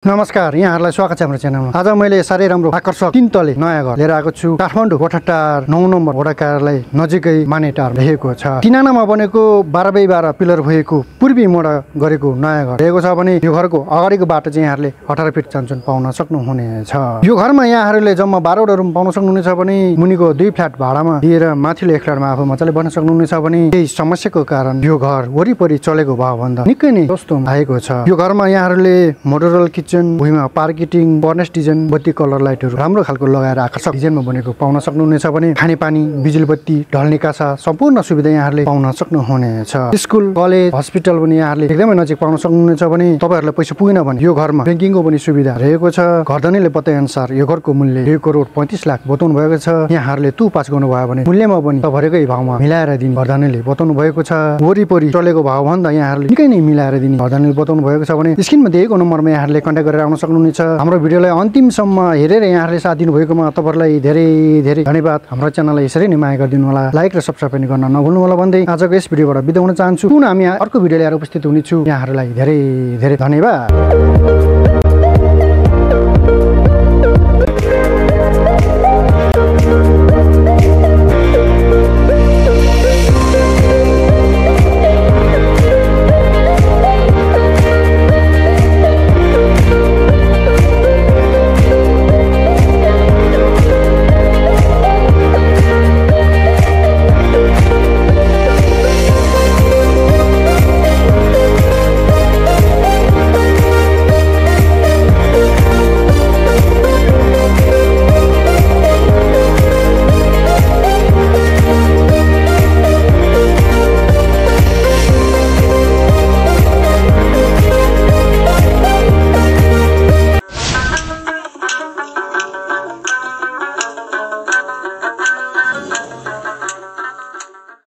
नमस्कार, यहाँहरूलाई स्वागत छ हाम्रो च्यानलमा। आज मैले साह्रै राम्रो आकर्षक 3 तले नयाँ घर लिएर आएको छु। काठमाडौँ गोठाटार 9 नम्बर वडा कार्यालय नजिकै मानेटार रहेको छ। तिनानामा बनेको 12x12 पिलर भएको पूर्वी मोडा गरेको नयाँ घर रहेको छ भने यो घरको अगाडिको बाटो चाहिँ यहाँहरूले 18 फिट चान्चुन पाउन सक्नुहुनेछ। यो घरमा यहाँहरूले जम्मा 12 वटा रुम पाउन सक्नुहुनेछ भने मुनिको 2 फ्ल्याट भाडामा दिएर माथिल्लो 1 फ्ल्याटमा आफू मजाले बस्न सक्नुहुनेछ भने केही समस्याको कारण यो घर वरिपरि चलेको भावभन्दा निकै नै सस्तो भएको छ। यो घरमा यहाँहरूले मोडुलर भुइँमा पार्किटिङ, फर्नेस डिजाइन, बत्ती कलर लाइटहरू राम्रो खालको लगाएर आकर्षक डिजाइनमा बनेको पाउन सक्नुहुनेछ भने खानेपानी, बिजुली बत्ती, ढल्ने कासा सम्पूर्ण सुविधा यहाँहरूले पाउन सक्नुहुनेछ। स्कुल, कलेज, हस्पिटल पनि यहाँहरूले एकदमै नजिक पाउन सक्नुहुनेछ भने तपाईहरुलाई पैसा पुगेन भने यो घरमा ब्याङ्किङको पनि सुविधा रहेको छ। घरधनीले बताए अनुसार यो घरको मूल्य 2 करोड 35 लाख बताउनु भएको छ। यहाँहरूले तु पास गर्नुभयो भने मूल्यमा पनि भरेकै भावमा मिलाएर दिने घरधनीले बताउनु भएको छ। वरिपरि चलेको भाव भन्दा यहाँहरूले निकै नै मिलाएर दिने घरधनीले बताउनु भएको छ भने स्क्रिनमा दिएको नम्बरमा यहाँहरूले कन्ट्याक्ट गरेर आउन सक्नुहुनेछ। हाम्रो भिडियोलाई अन्तिमसम्म हेरेर यहाँहरूले साथ दिनु भएकोमा तपाईहरुलाई धेरै धेरै धन्यवाद। हाम्रो च्यानललाई यसरी नै माया गरिदिनु होला, लाइक र सब्स्क्राइब पनि गर्न नभुल्नु होला भन्दै आजको यस भिडियोबाट बिदा हुन चाहन्छु। पुनः हामी अर्को भिडियो लिएर उपस्थित हुनेछु। यहाँहरूलाई धेरै धेरै धन्यवाद।